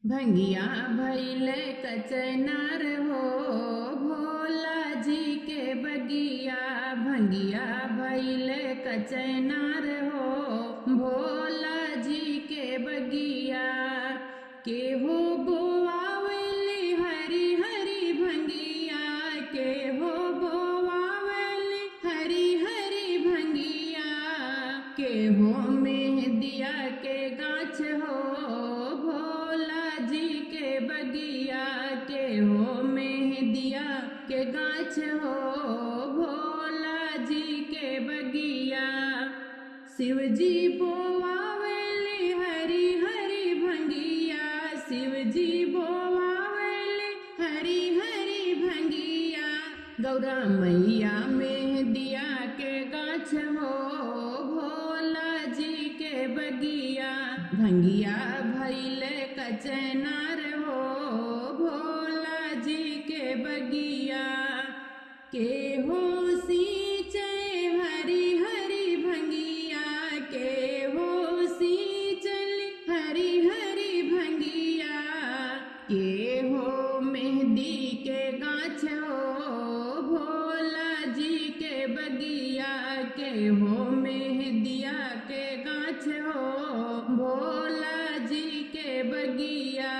भंगिया भैले कचनार हो भोला जी के बगिया। भंगिया भैले कचनार हो भोला जी के बगिया। केहो बोआवली हरी हरी भंगिया, केहो बोआवली हरी हरी भंगिया। केहो मेहदिया के गाछ हो भोला जी के बगिया। केहो मेहदिया के गाछ हो भोला जी के बगिया। शिव जी बोआवली हरी हरी भंगिया, शिव जी बोआवली हरी हरी भंगिया। गौरा मैया मेहदिया के गाछ हो भोला जी के बगिया। भंगिया भैले कचनार हो भोला जी के बगिया। केहो सींचे हरी हरी भंगिया, केहो सींचली हरी हरी भंगिया। केहो मेहंदी के गाछ हो भोला जी के बगिया। केहो मेहदिया के गाछ हो भोला जी के बगिया।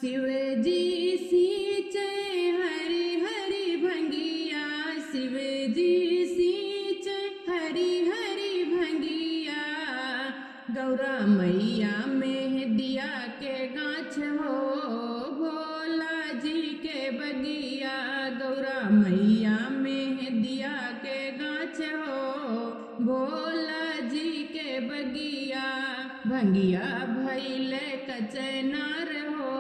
शिव जी सींचे हरी हरी भंगिया, शिव जी सींचे हरी हरी भंगिया। गौरा मैया मेहदिया के गाछ हो भोला जी के बगिया। गौरा मैया मेहदिया के गाछ हो भोला जी के बगिया। भंगिया भैले कचनार हो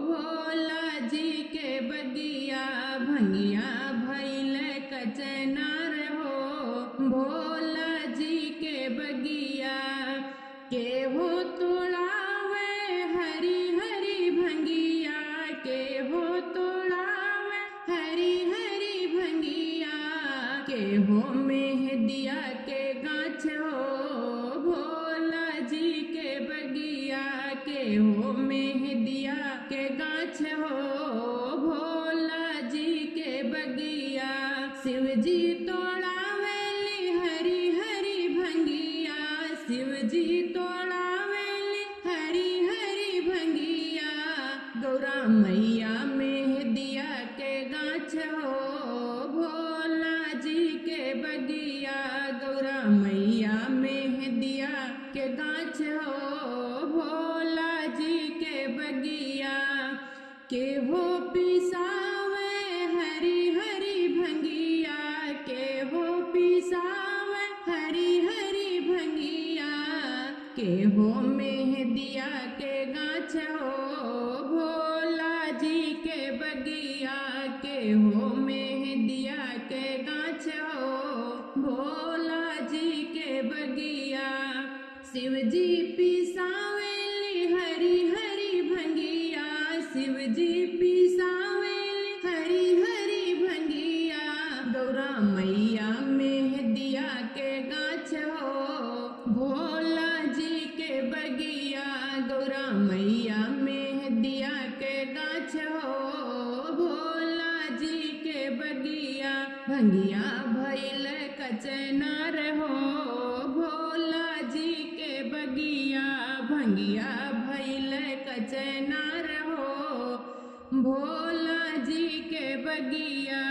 भोला जी के बगिया। भंगिया भैले कचनार हो भोला जी के बगिया। केहो तोड़ावे हरी हरी भंगिया, केहो तोड़ावे हरी हरी भंगिया। केहो मेहदिया के गाछ हो भोला जी के बगिया। केहो मेहदिया के गाछ हो भोला जी के बगिया। शिव जी तोड़ावेली हरी हरी भंगिया, शिव जी तोड़ावेली हरी हरी भंगिया। गौरा मैया मेहदिया के गाछ हो भोला जी के बगिया। गौरा मैया मेहदिया के गाछ हो भोला जी के बगिया। केहो पिसावे हरी हरी भंगिया, केहो पिसावे हरी हरी भंगिया। केहो मेहदिया के गाछ हो भोला जी के बगिया। केहो मेहदिया के गाछ हो भोला जी के बगिया। शिव जी पिसावेली हरी हरी भंगिया, शिव जी पिसावेली हरी हरी भंगिया। गौरा मैया मेहदिया के गाछ हो भोला जी के बगिया। गौरा मैया मेहदिया के गाछ हो भोला जी के बगिया। भंगिया भैल कचनार हो भोला जी के बगिया। भंगिया भैल कचनार हो भोला जी के बगिया।